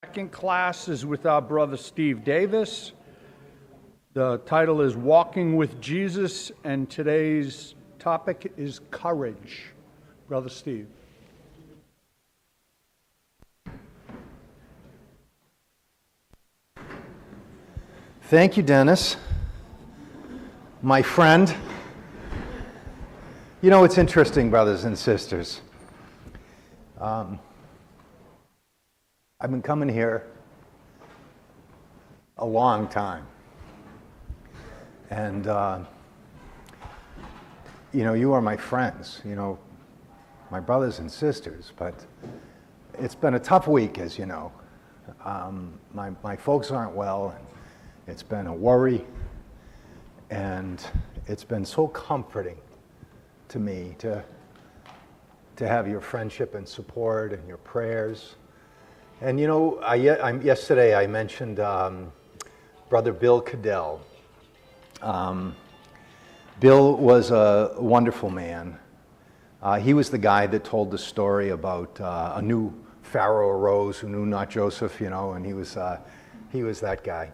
Second class is with our brother Steve Davis. The title is Walking with Jesus, and today's topic is courage. Brother Steve. Thank you, Dennis. My friend. You know, it's interesting, brothers and sisters. I've been coming here a long time. And, you are my friends, my brothers and sisters, but it's been a tough week, as you know. My folks aren't well, and it's been a worry, and it's been so comforting to me to have your friendship and support and your prayers. And yesterday I mentioned Brother Bill Cadell. Bill was a wonderful man. He was the guy that told the story about a new Pharaoh arose who knew not Joseph, and he was that guy.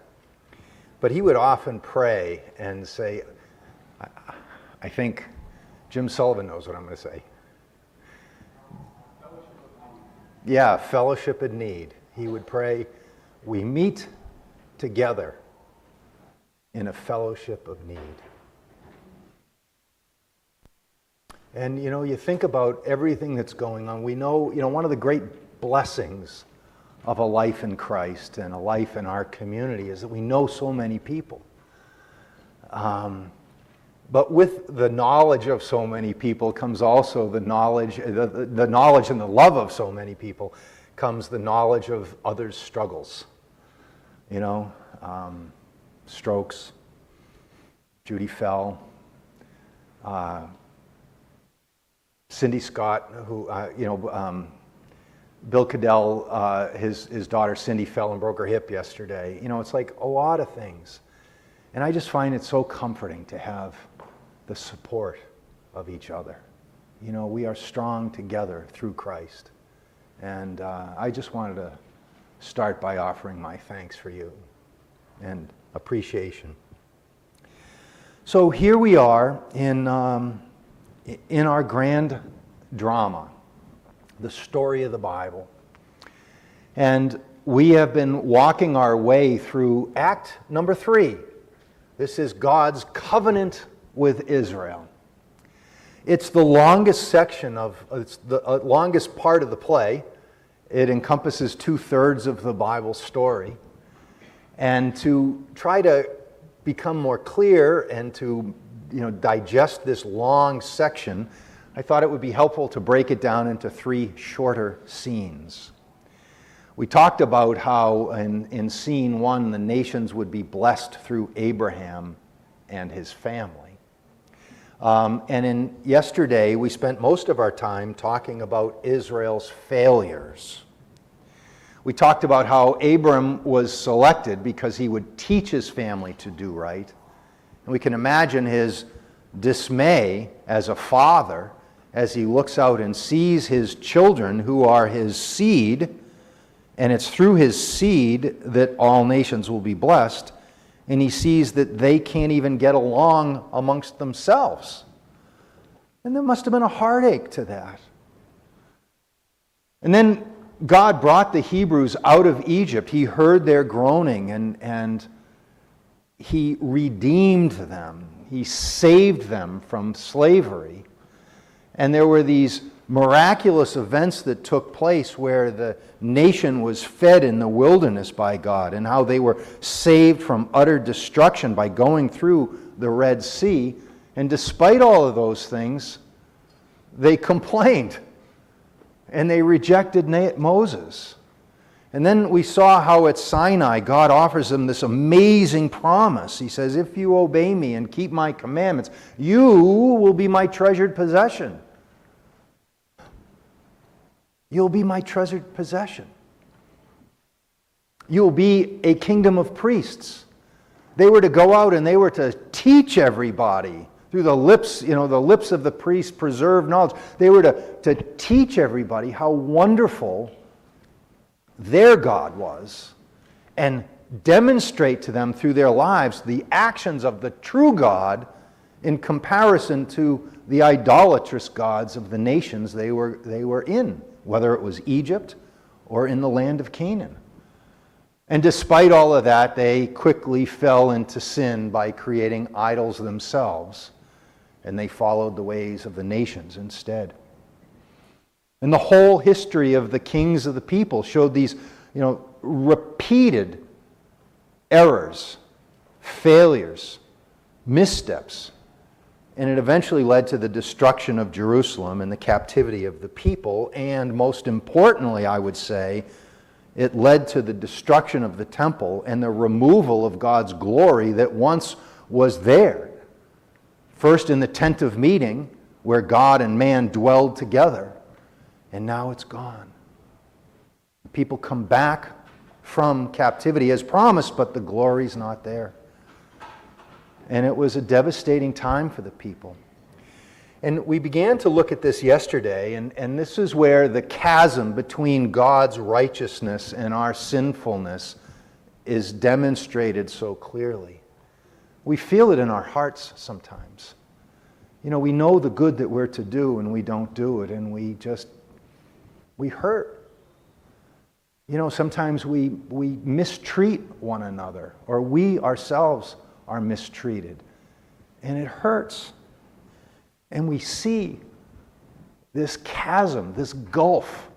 But he would often pray and say, I think Jim Sullivan knows what I'm going to say. Yeah, fellowship in need. He would pray, we meet together in a fellowship of need. And you think about everything that's going on. We know, one of the great blessings of a life in Christ and a life in our community is that we know so many people. But with the knowledge of so many people comes also the knowledge and the love of so many people comes the knowledge of others' struggles. Strokes. Judy fell. Cindy Scott, who, Bill Cadell, his daughter Cindy fell and broke her hip yesterday. It's like a lot of things. And I just find it so comforting to have the support of each other. We are strong together through Christ. And I just wanted to start by offering my thanks for you and appreciation. So here we are in our grand drama, the story of the Bible. And we have been walking our way through Act number 3. This is God's covenant with Israel. It's the longest section it's the longest part of the play. It encompasses 2/3 of the Bible story. And to try to become more clear and to digest this long section, I thought it would be helpful to break it down into 3 shorter scenes. We talked about how in scene 1 the nations would be blessed through Abraham and his family. And yesterday we spent most of our time talking about Israel's failures. We talked about how Abram was selected because he would teach his family to do right. And we can imagine his dismay as a father as he looks out and sees his children who are his seed, and it's through his seed that all nations will be blessed, and he sees that they can't even get along amongst themselves. And there must have been a heartache to that. And then God brought the Hebrews out of Egypt. He heard their groaning, and He redeemed them. He saved them from slavery. And there were these miraculous events that took place where the nation was fed in the wilderness by God, and how they were saved from utter destruction by going through the Red Sea. And despite all of those things, they complained and they rejected Moses. And then we saw how at Sinai, God offers them this amazing promise. He says, if you obey me and keep my commandments, you will be my treasured possession. You'll be my treasured possession. You'll be a kingdom of priests. They were to go out and they were to teach everybody through the lips, the lips of the priest preserve knowledge. They were to teach everybody how wonderful their God was and demonstrate to them through their lives the actions of the true God in comparison to the idolatrous gods of the nations they were in, whether it was Egypt or in the land of Canaan. And despite all of that, they quickly fell into sin by creating idols themselves, and they followed the ways of the nations instead. And the whole history of the kings of the people showed these, repeated errors, failures, missteps. And it eventually led to the destruction of Jerusalem and the captivity of the people. And most importantly, I would say, it led to the destruction of the temple and the removal of God's glory that once was there. First in the tent of meeting, where God and man dwelled together, and now it's gone. People come back from captivity as promised, but the glory's not there. And it was a devastating time for the people. And we began to look at this yesterday, and this is where the chasm between God's righteousness and our sinfulness is demonstrated so clearly. We feel it in our hearts sometimes. We know the good that we're to do and we don't do it, and we hurt. Sometimes we mistreat one another, or we ourselves are mistreated, and it hurts. And we see this chasm, this gulf,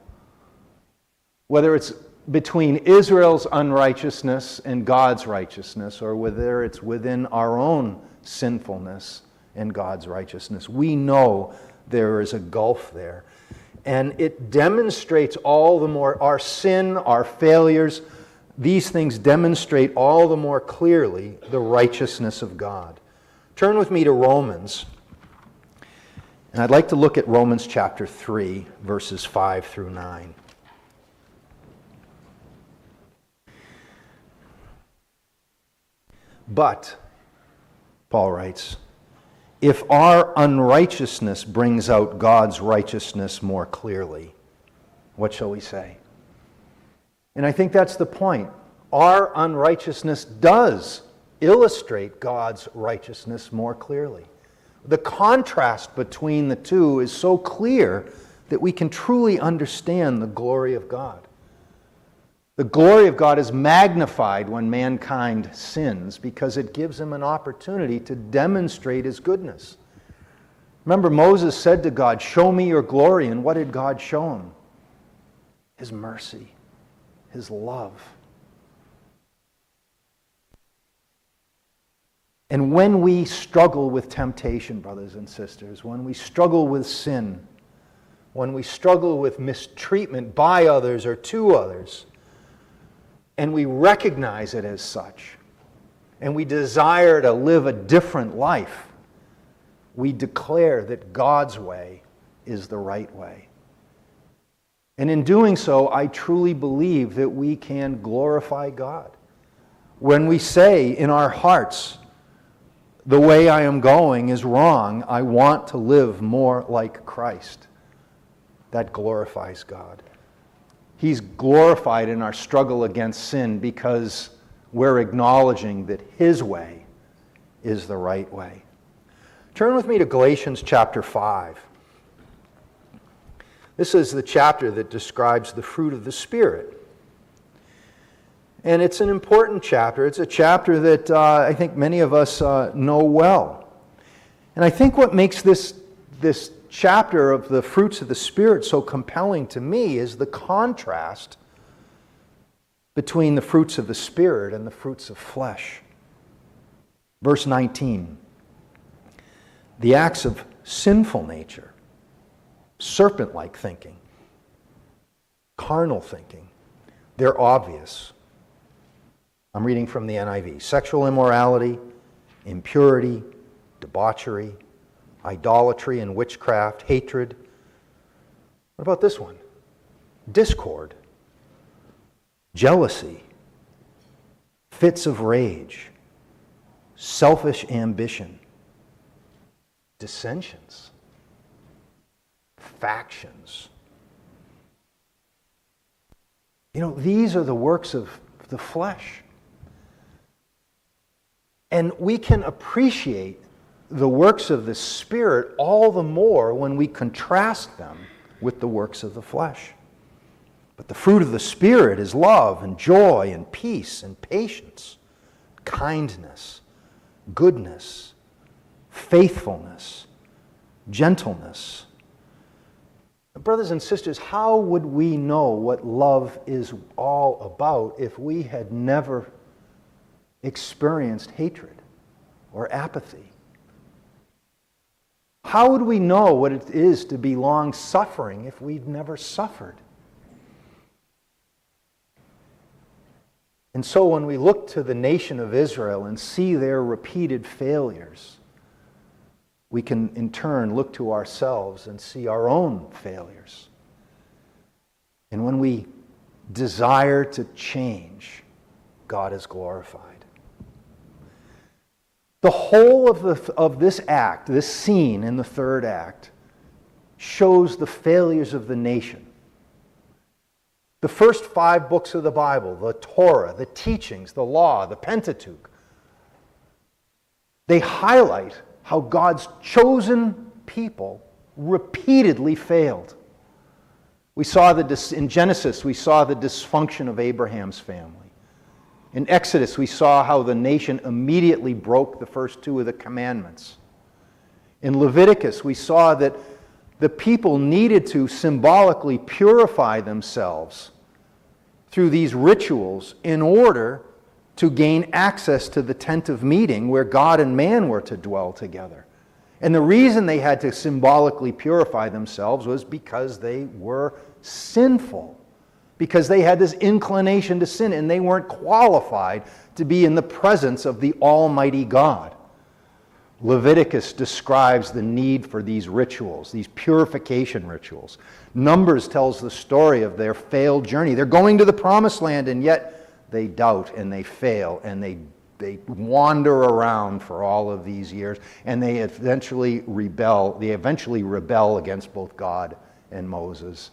whether it's between Israel's unrighteousness and God's righteousness, or whether it's within our own sinfulness and God's righteousness. We know there is a gulf there. And it demonstrates all the more our sin, our failures. These things demonstrate all the more clearly the righteousness of God. Turn with me to Romans. And I'd like to look at Romans chapter 3, verses 5 through 9. But, Paul writes, if our unrighteousness brings out God's righteousness more clearly, what shall we say? And I think that's the point. Our unrighteousness does illustrate God's righteousness more clearly. The contrast between the two is so clear that we can truly understand the glory of God. The glory of God is magnified when mankind sins because it gives him an opportunity to demonstrate his goodness. Remember, Moses said to God, "Show me your glory." And what did God show him? His mercy, his love. And when we struggle with temptation, brothers and sisters, when we struggle with sin, when we struggle with mistreatment by others or to others, and we recognize it as such, and we desire to live a different life, we declare that God's way is the right way. And in doing so, I truly believe that we can glorify God. When we say in our hearts, the way I am going is wrong, I want to live more like Christ, that glorifies God. He's glorified in our struggle against sin because we're acknowledging that His way is the right way. Turn with me to Galatians chapter 5. This is the chapter that describes the fruit of the Spirit. And it's an important chapter. It's a chapter that I think many of us know well. And I think what makes this chapter of the fruits of the Spirit so compelling to me is the contrast between the fruits of the Spirit and the fruits of flesh. Verse 19. The acts of sinful nature, serpent-like thinking, carnal thinking, they're obvious. I'm reading from the NIV. Sexual immorality, impurity, debauchery, idolatry and witchcraft, hatred. What about this one? Discord, jealousy, fits of rage, selfish ambition, dissensions, factions. These are the works of the flesh. And we can appreciate the works of the Spirit all the more when we contrast them with the works of the flesh. But the fruit of the Spirit is love and joy and peace and patience, kindness, goodness, faithfulness, gentleness. Brothers and sisters, how would we know what love is all about if we had never experienced hatred or apathy? How would we know what it is to be long-suffering if we'd never suffered? And so when we look to the nation of Israel and see their repeated failures, we can in turn look to ourselves and see our own failures. And when we desire to change, God is glorified. The whole of this act, this scene in the third act, shows the failures of the nation. The first 5 books of the Bible, the Torah, the teachings, the law, the Pentateuch, they highlight how God's chosen people repeatedly failed. We saw in Genesis, we saw the dysfunction of Abraham's family. In Exodus, we saw how the nation immediately broke the first 2 of the commandments. In Leviticus, we saw that the people needed to symbolically purify themselves through these rituals in order to gain access to the tent of meeting where God and man were to dwell together. And the reason they had to symbolically purify themselves was because they were sinful, because they had this inclination to sin and they weren't qualified to be in the presence of the Almighty God. Leviticus describes the need for these rituals, these purification rituals. Numbers tells the story of their failed journey. They're going to the promised land and yet they doubt and they fail and they wander around for all of these years and they eventually rebel against both God and Moses.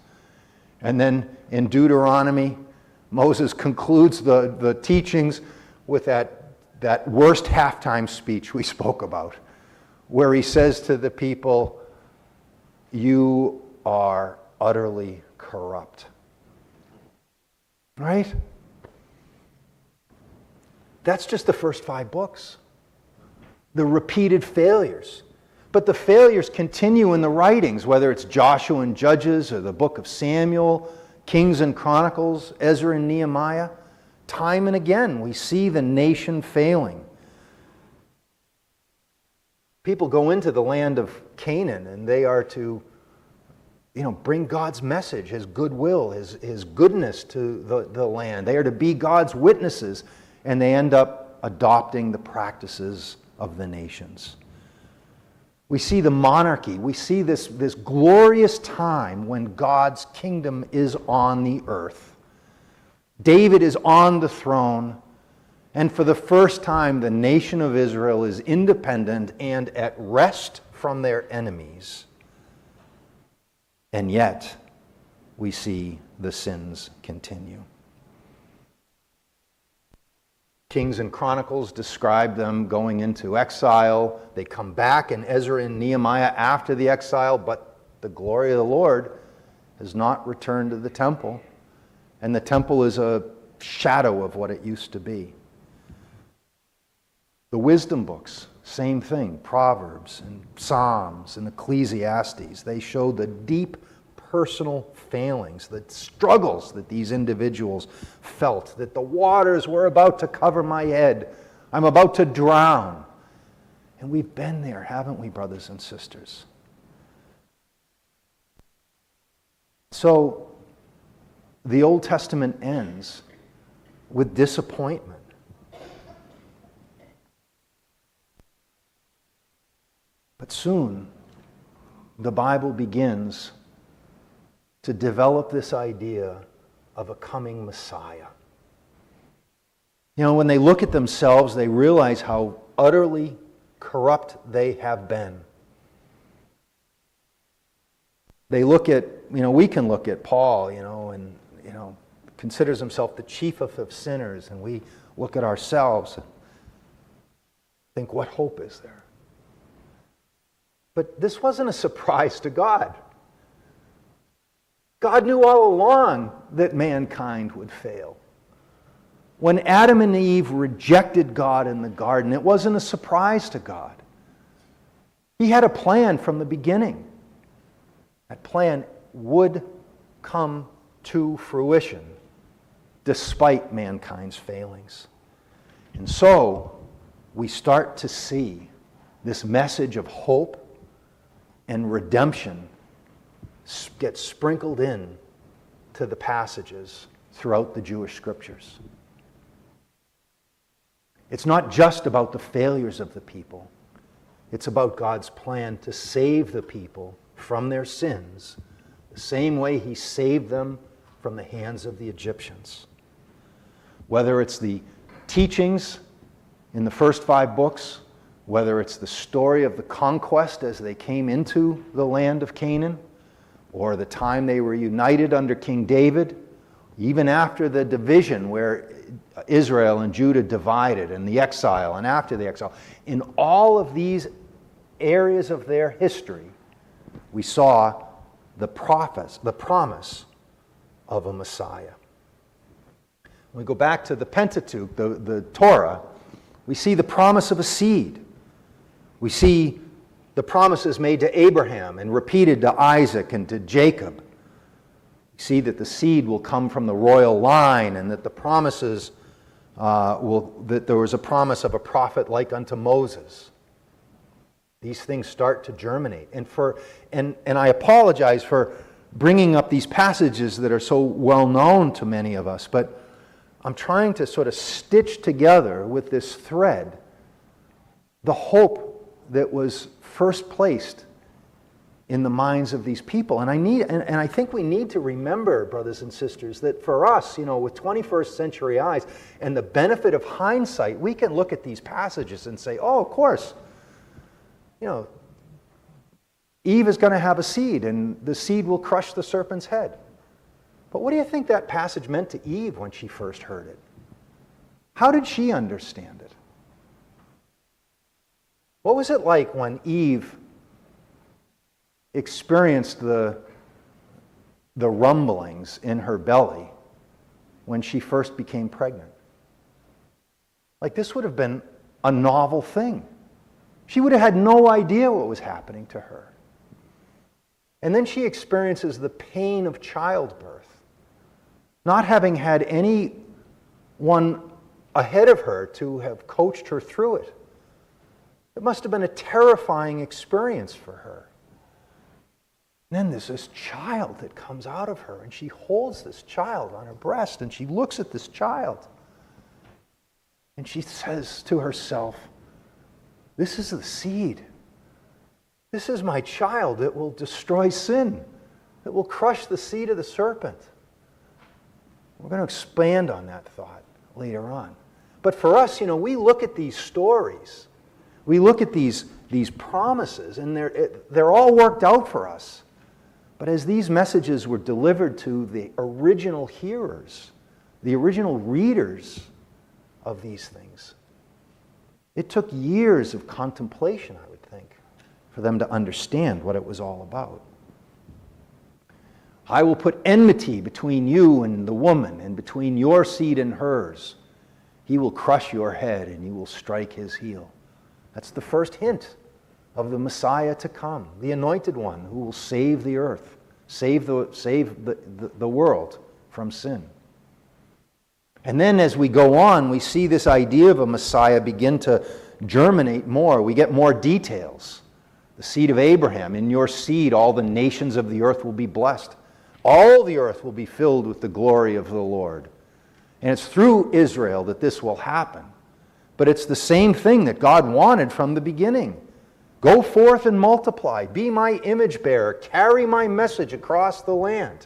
And then in Deuteronomy, Moses concludes the teachings with that worst halftime speech we spoke about, where he says to the people, "You are utterly corrupt." Right? That's just the first 5 books. The repeated failures. But the failures continue in the writings, whether it's Joshua and Judges or the book of Samuel, Kings and Chronicles, Ezra and Nehemiah. Time and again, we see the nation failing. People go into the land of Canaan and they are to, bring God's message, His goodwill, His goodness to the land. They are to be God's witnesses, and they end up adopting the practices of the nations. We see the monarchy. We see this glorious time when God's kingdom is on the earth. David is on the throne, and for the first time, the nation of Israel is independent and at rest from their enemies. And yet, we see the sins continue. Kings and Chronicles describe them going into exile. They come back in Ezra and Nehemiah after the exile, but the glory of the Lord has not returned to the temple. And the temple is a shadow of what it used to be. The wisdom books, same thing. Proverbs and Psalms and Ecclesiastes. They show the deep personal failings, the struggles that these individuals felt, that the waters were about to cover my head. I'm about to drown. And we've been there, haven't we, brothers and sisters? So, the Old Testament ends with disappointment. But soon, the Bible begins to develop this idea of a coming Messiah. When they look at themselves, they realize how utterly corrupt they have been. They look at, we can look at Paul, and considers himself the chiefest of sinners, and we look at ourselves and think, what hope is there? But this wasn't a surprise to God. God knew all along that mankind would fail. When Adam and Eve rejected God in the garden, it wasn't a surprise to God. He had a plan from the beginning. That plan would come to fruition despite mankind's failings. And so we start to see this message of hope and redemption get sprinkled in to the passages throughout the Jewish scriptures. It's not just about the failures of the people. It's about God's plan to save the people from their sins, the same way He saved them from the hands of the Egyptians. Whether it's the teachings in the first 5 books, whether it's the story of the conquest as they came into the land of Canaan, or the time they were united under King David, even after the division where Israel and Judah divided, and the exile, and after the exile. In all of these areas of their history, we saw the promise of a Messiah. When we go back to the Pentateuch, the Torah, we see the promise of a seed. We see the promises made to Abraham and repeated to Isaac and to Jacob. We see that the seed will come from the royal line, and that the promises that there was a promise of a prophet like unto Moses. These things start to germinate. And I apologize for bringing up these passages that are so well known to many of us, but I'm trying to sort of stitch together with this thread the hope that was first placed in the minds of these people. And I think we need to remember, brothers and sisters, that for us, with 21st century eyes and the benefit of hindsight, we can look at these passages and say, oh, of course, Eve is going to have a seed, and the seed will crush the serpent's head. But what do you think that passage meant to Eve when she first heard it? How did she understand it? What was it like when Eve experienced the rumblings in her belly when she first became pregnant? Like, this would have been a novel thing. She would have had no idea what was happening to her. And then she experiences the pain of childbirth, not having had anyone ahead of her to have coached her through it. It must have been a terrifying experience for her. And then there's this child that comes out of her, and she holds this child on her breast, and she looks at this child, and she says to herself, this is the seed. This is my child that will destroy sin, that will crush the seed of the serpent. We're going to expand on that thought later on. But for us, we look at these stories. We look at these promises, and they're all worked out for us. But as these messages were delivered to the original hearers, the original readers of these things, it took years of contemplation, I would think, for them to understand what it was all about. I will put enmity between you and the woman, and between your seed and hers. He will crush your head, and you will strike his heel. That's the first hint of the Messiah to come, the anointed one who will save the earth, save the world from sin. And then as we go on, we see this idea of a Messiah begin to germinate more. We get more details. The seed of Abraham, in your seed all the nations of the earth will be blessed. All the earth will be filled with the glory of the Lord. And it's through Israel that this will happen. But it's the same thing that God wanted from the beginning. Go forth and multiply. Be my image bearer. Carry my message across the land.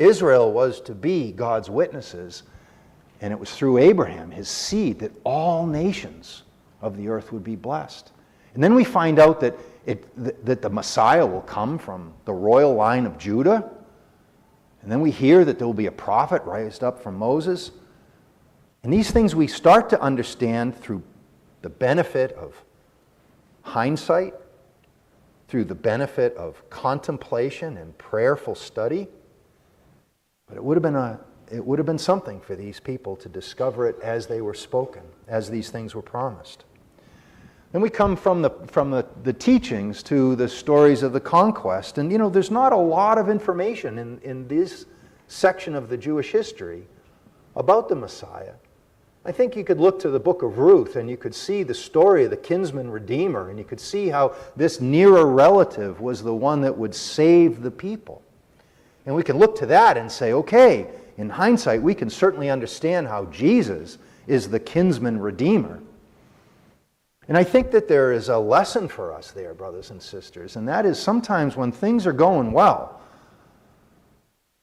Israel was to be God's witnesses, and it was through Abraham, his seed, that all nations of the earth would be blessed. And then we find out that the Messiah will come from the royal line of Judah. And then we hear that there will be a prophet raised up from Moses. And these things we start to understand through the benefit of hindsight, through the benefit of contemplation and prayerful study. But it would have been something for these people to discover it as they were spoken, as these things were promised. Then we come from the teachings to the stories of the conquest. And there's not a lot of information in this section of the Jewish history about the Messiah. I think you could look to the book of Ruth and you could see the story of the kinsman redeemer, and you could see how this nearer relative was the one that would save the people. And we can look to that and say, okay, in hindsight, we can certainly understand how Jesus is the kinsman redeemer. And I think that there is a lesson for us there, brothers and sisters, and that is sometimes when things are going well,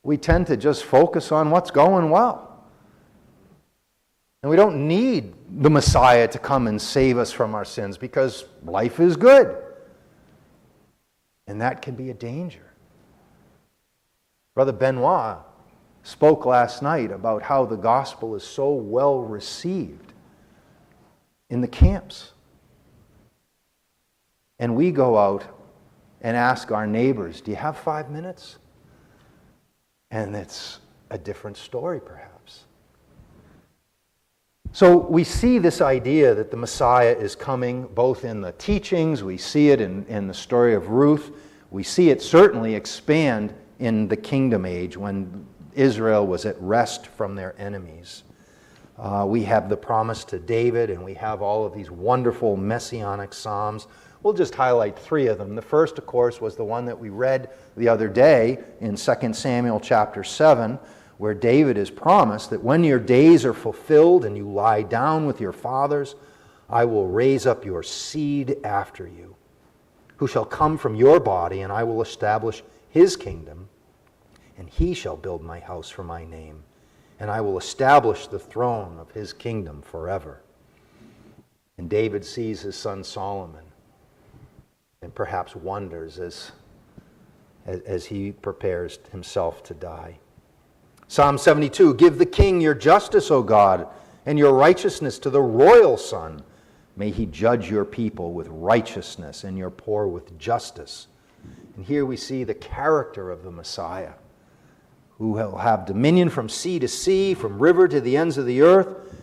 we tend to just focus on what's going well. And we don't need the Messiah to come and save us from our sins because life is good. And that can be a danger. Brother Benoit spoke last night about how the gospel is so well received in the camps. And we go out and ask our neighbors, do you have 5 minutes? And it's a different story, perhaps. So we see this idea that the Messiah is coming both in the teachings, we see it in the story of Ruth, we see it certainly expand in the kingdom age when Israel was at rest from their enemies. We have the promise to David, and we have all of these wonderful messianic psalms. We'll just highlight 3 of them. The first, of course, was the one that we read the other day in 2 Samuel chapter 7, where David is promised that when your days are fulfilled and you lie down with your fathers, I will raise up your seed after you, who shall come from your body, and I will establish his kingdom, and he shall build my house for my name, and I will establish the throne of his kingdom forever. And David sees his son Solomon and perhaps wonders as he prepares himself to die. Psalm 72, give the king your justice, O God, and your righteousness to the royal son. May he judge your people with righteousness and your poor with justice. And here we see the character of the Messiah, who will have dominion from sea to sea, from river to the ends of the earth.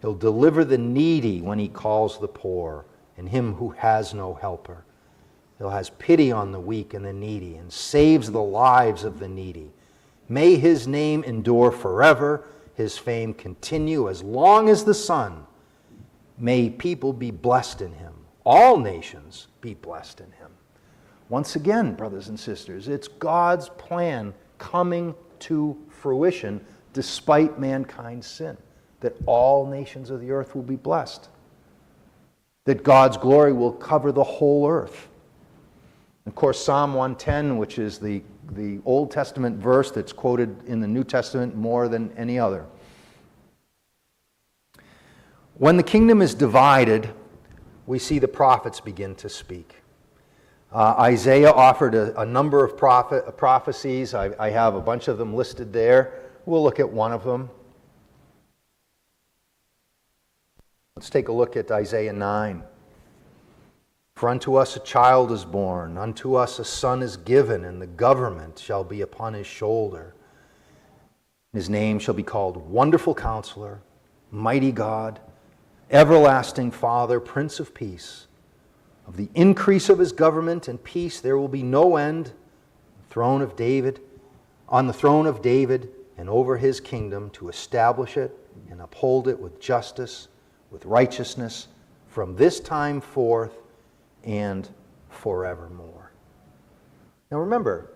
He'll deliver the needy when he calls the poor, and him who has no helper. He'll has pity on the weak and the needy, and saves the lives of the needy. May his name endure forever, his fame continue as long as the sun. May people be blessed in him. All nations be blessed in him. Once again, brothers and sisters, it's God's plan coming to fruition despite mankind's sin, that all nations of the earth will be blessed, that God's glory will cover the whole earth. Of course, Psalm 110, which is the Old Testament verse that's quoted in the New Testament more than any other. When the kingdom is divided, we see the prophets begin to speak. Isaiah offered a number of prophecies. I have a bunch of them listed there. We'll look at one of them. Let's take a look at Isaiah 9. For unto us a child is born, unto us a son is given, and the government shall be upon his shoulder. His name shall be called Wonderful Counselor, Mighty God, Everlasting Father, Prince of Peace. Of the increase of his government and peace there will be no end. On the throne of David and over his kingdom, to establish it and uphold it with justice, with righteousness, from this time forth and forevermore. Now remember,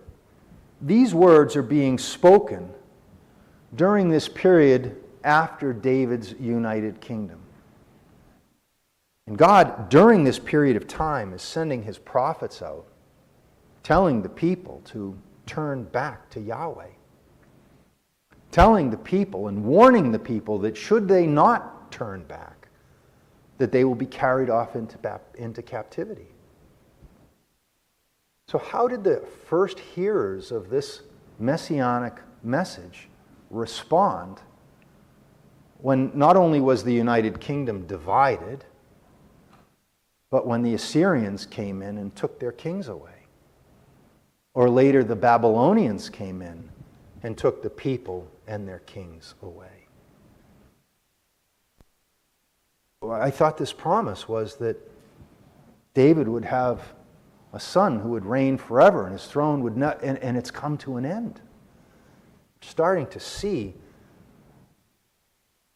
these words are being spoken during this period after David's united kingdom. And God, during this period of time, is sending his prophets out, telling the people to turn back to Yahweh, telling the people and warning the people that should they not turn back, that they will be carried off into captivity. So how did the first hearers of this messianic message respond when not only was the United Kingdom divided, but when the Assyrians came in and took their kings away. Or later the Babylonians came in and took the people and their kings away. I thought this promise was that David would have a son who would reign forever and his throne would not, and it's come to an end. Starting to see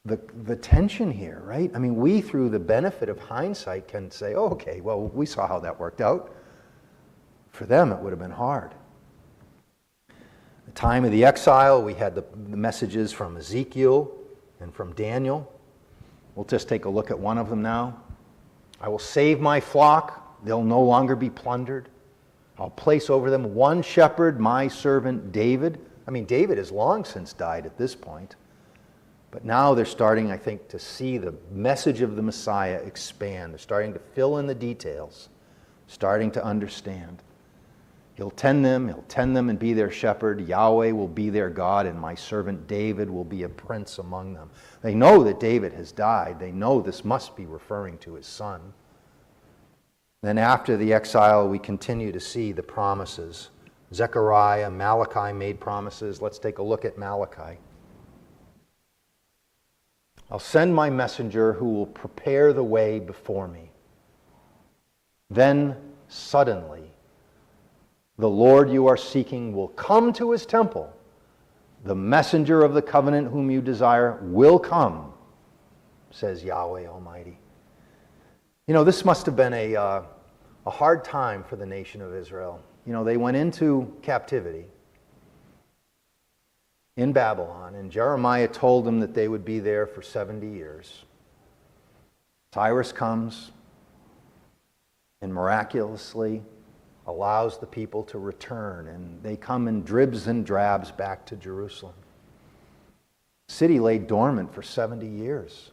the tension here, right? I mean, we, through the benefit of hindsight, can say, oh, okay, well, we saw how that worked out. For them, it would have been hard. The time of the exile, we had the messages from Ezekiel and from Daniel. We'll just take a look at one of them now. I will save my flock. They'll no longer be plundered. I'll place over them one shepherd, my servant David. I mean, David has long since died at this point. But now they're starting, I think, to see the message of the Messiah expand. They're starting to fill in the details, starting to understand. He'll tend them and be their shepherd. Yahweh will be their God, and my servant David will be a prince among them. They know that David has died. They know this must be referring to his son. Then after the exile, we continue to see the promises. Zechariah, Malachi made promises. Let's take a look at Malachi. I'll send my messenger who will prepare the way before me. Then suddenly, the Lord you are seeking will come to his temple. The messenger of the covenant whom you desire will come, says Yahweh Almighty. You know, this must have been a hard time for the nation of Israel. You know, they went into captivity in Babylon, and Jeremiah told them that they would be there for 70 years. Cyrus comes and miraculously allows the people to return, and they come in dribs and drabs back to Jerusalem. The city lay dormant for 70 years.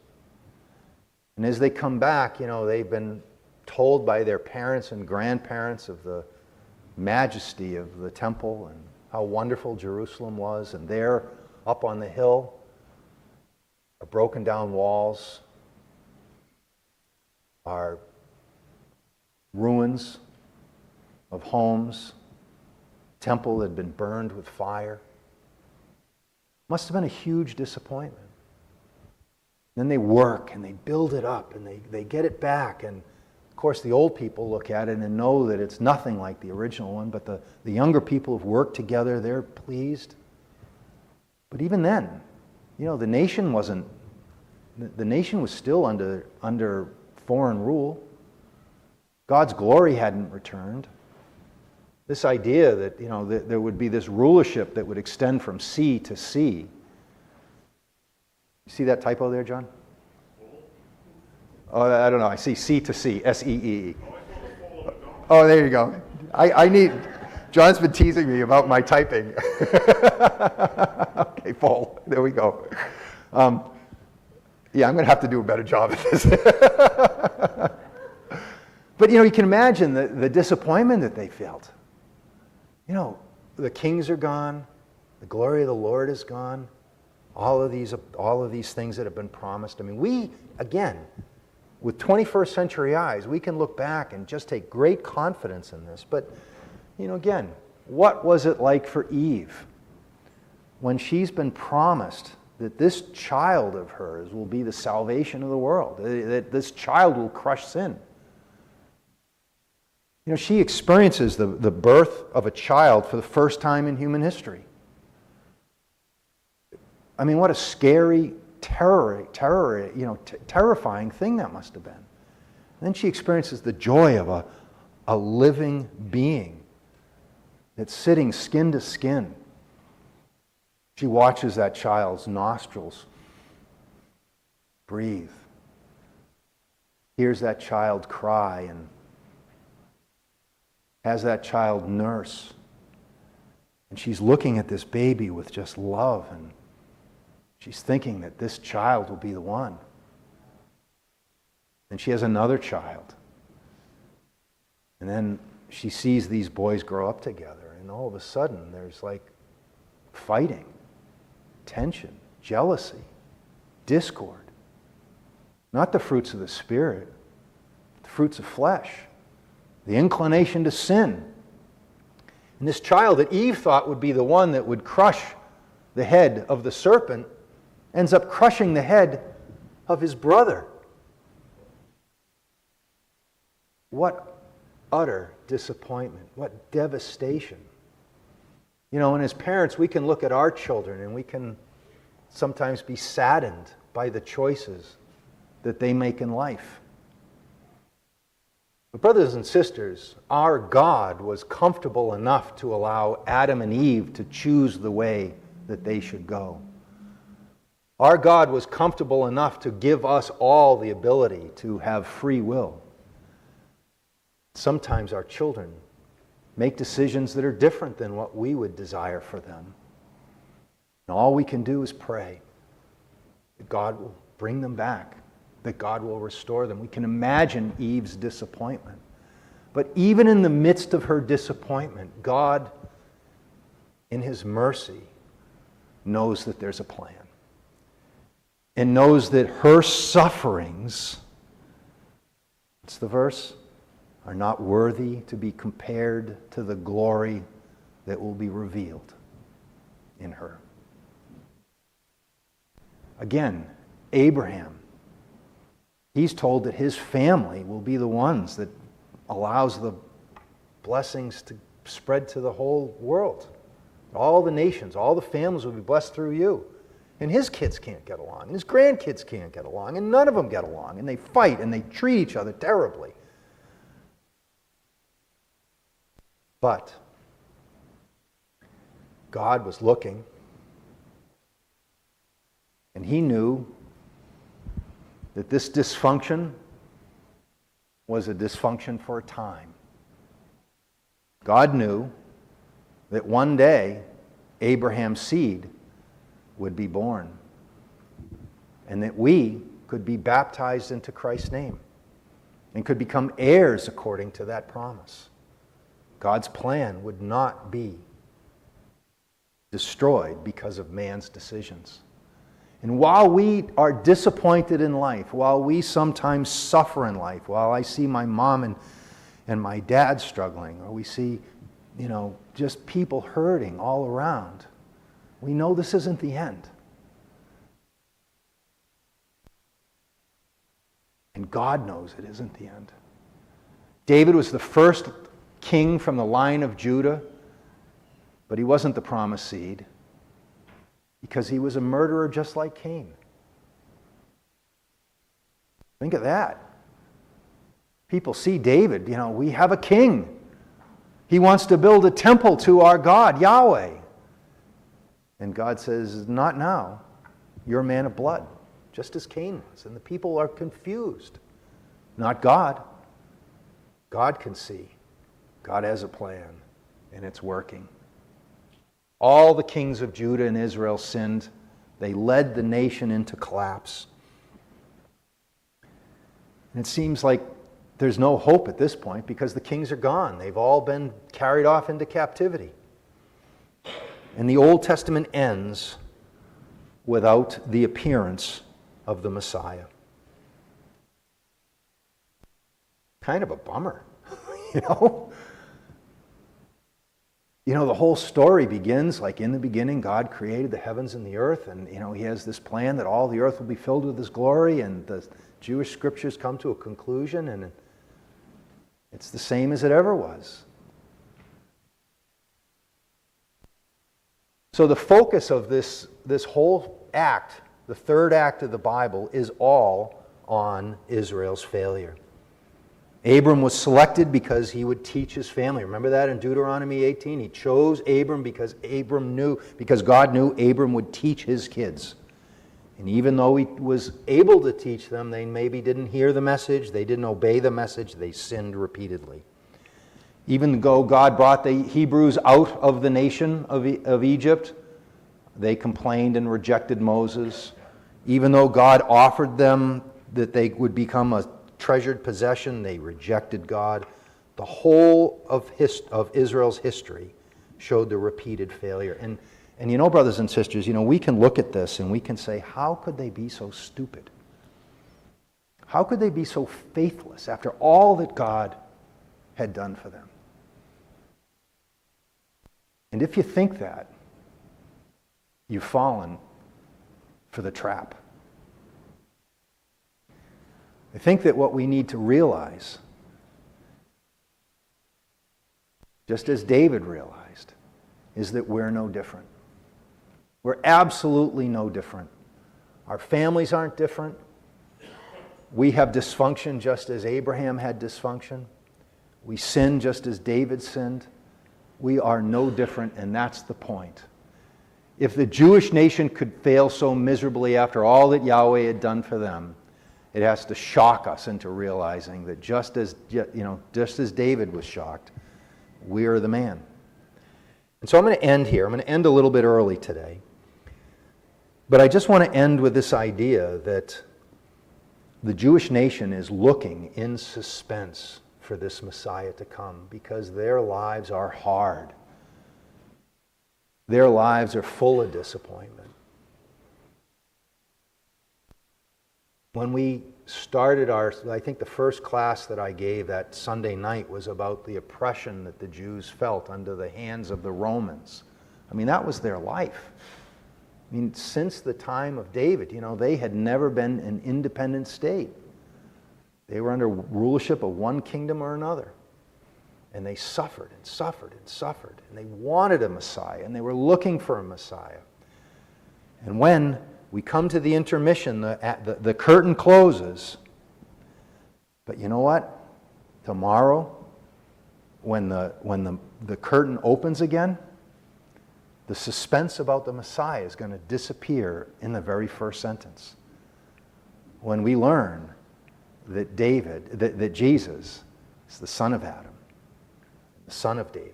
And as they come back, you know, they've been told by their parents and grandparents of the majesty of the temple and how wonderful Jerusalem was. And there, up on the hill, are broken down walls, are ruins of homes, temple that had been burned with fire. Must have been a huge disappointment. Then they work and they build it up and they get it back. And of course the old people look at it and know that it's nothing like the original one, but the younger people have worked together, they're pleased. But even then, you know, the nation was still under foreign rule. God's glory hadn't returned. This idea that, you know, that there would be this rulership that would extend from sea to sea. You see that typo there, John? Oh, I don't know. I see sea to sea, S-E-E. Oh, there you go. John's been teasing me about my typing. Okay, full. There we go. Yeah, I'm going to have to do a better job at this. But, you know, you can imagine the disappointment that they felt. You know, the kings are gone. The glory of the Lord is gone. All of these things that have been promised. I mean, we, again, with 21st century eyes, we can look back and just take great confidence in this. But, you know, again, what was it like for Eve when she's been promised that this child of hers will be the salvation of the world, that this child will crush sin? You know, she experiences the birth of a child for the first time in human history. I mean, what a scary, terrifying thing that must have been. And then she experiences the joy of a living being that's sitting skin to skin. She watches that child's nostrils breathe, hears that child cry, and has that child nurse. And she's looking at this baby with just love, and she's thinking that this child will be the one. And she has another child. And then she sees these boys grow up together, and all of a sudden there's like fighting. contention, jealousy, discord. Not the fruits of the Spirit, the fruits of flesh, the inclination to sin. And this child that Eve thought would be the one that would crush the head of the serpent ends up crushing the head of his brother. What utter disappointment. What devastation. You know, and as parents, we can look at our children and we can sometimes be saddened by the choices that they make in life. But brothers and sisters, our God was comfortable enough to allow Adam and Eve to choose the way that they should go. Our God was comfortable enough to give us all the ability to have free will. Sometimes our children make decisions that are different than what we would desire for them. And all we can do is pray that God will bring them back, that God will restore them. We can imagine Eve's disappointment. But even in the midst of her disappointment, God, in His mercy, knows that there's a plan. And knows that her sufferings, what's the verse? Are not worthy to be compared to the glory that will be revealed in her. Again, Abraham, he's told that his family will be the ones that allows the blessings to spread to the whole world. All the nations, all the families will be blessed through you. And his kids can't get along, and his grandkids can't get along, and none of them get along, and they fight, and they treat each other terribly. But God was looking, and He knew that this dysfunction was a dysfunction for a time. God knew that one day Abraham's seed would be born, and that we could be baptized into Christ's name and could become heirs according to that promise. God's plan would not be destroyed because of man's decisions. And while we are disappointed in life, while we sometimes suffer in life, while I see my mom and my dad struggling, or we see, just people hurting all around, we know this isn't the end. And God knows it isn't the end. David was the first king from the line of Judah, but he wasn't the promised seed because he was a murderer just like Cain. Think of that. People see David, we have a king. He wants to build a temple to our God, Yahweh. And God says, not now. You're a man of blood, just as Cain was. And the people are confused. Not God. God can see. God has a plan, and it's working. All the kings of Judah and Israel sinned. They led the nation into collapse. And it seems like there's no hope at this point because the kings are gone. They've all been carried off into captivity. And the Old Testament ends without the appearance of the Messiah. Kind of a bummer, the whole story begins like in the beginning, God created the heavens and the earth, and He has this plan that all the earth will be filled with His glory, and the Jewish scriptures come to a conclusion, and it's the same as it ever was. So the focus of this whole act, the third act of the Bible, is all on Israel's failure. Abram was selected because he would teach his family. Remember that in Deuteronomy 18? He chose Abram because God knew Abram would teach his kids. And even though he was able to teach them, they maybe didn't hear the message, they didn't obey the message, they sinned repeatedly. Even though God brought the Hebrews out of the nation of Egypt, they complained and rejected Moses. Even though God offered them that they would become a treasured possession, they rejected God. The whole of Israel's history showed the repeated failure. And brothers and sisters, we can look at this and we can say, how could they be so stupid? How could they be so faithless after all that God had done for them? And if you think that, you've fallen for the trap. I think that what we need to realize, just as David realized, is that we're no different. We're absolutely no different. Our families aren't different. We have dysfunction just as Abraham had dysfunction. We sin just as David sinned. We are no different, and that's the point. If the Jewish nation could fail so miserably after all that Yahweh had done for them, it has to shock us into realizing that just as David was shocked, we are the man. And so I'm going to end here. I'm going to end a little bit early today. But I just want to end with this idea that the Jewish nation is looking in suspense for this Messiah to come because their lives are hard. Their lives are full of disappointment. When we started I think the first class that I gave that Sunday night was about the oppression that the Jews felt under the hands of the Romans. I mean, that was their life. I mean, since the time of David, they had never been an independent state. They were under rulership of one kingdom or another. And they suffered and suffered and suffered. And they wanted a Messiah, and they were looking for a Messiah. And when we come to the intermission, the curtain closes. But you know what? Tomorrow, when the curtain opens again, the suspense about the Messiah is going to disappear in the very first sentence. When we learn that that Jesus is the son of Adam, the son of David,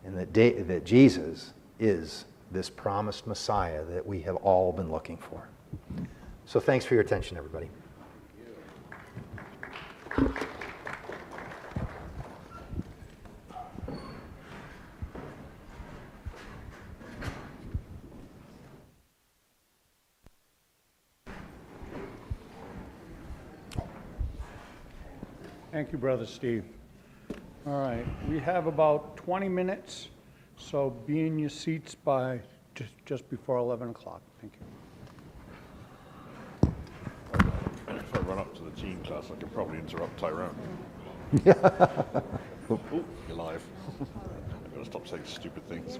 and that Jesus is this promised Messiah that we have all been looking for. So thanks for your attention, everybody. Thank you, Brother Steve. All right, we have about 20 minutes, so be in your seats by just before 11 o'clock. Thank you. If I run up to the team class, I can probably interrupt Tyrone. Oh, you're live. I've got to stop saying stupid things.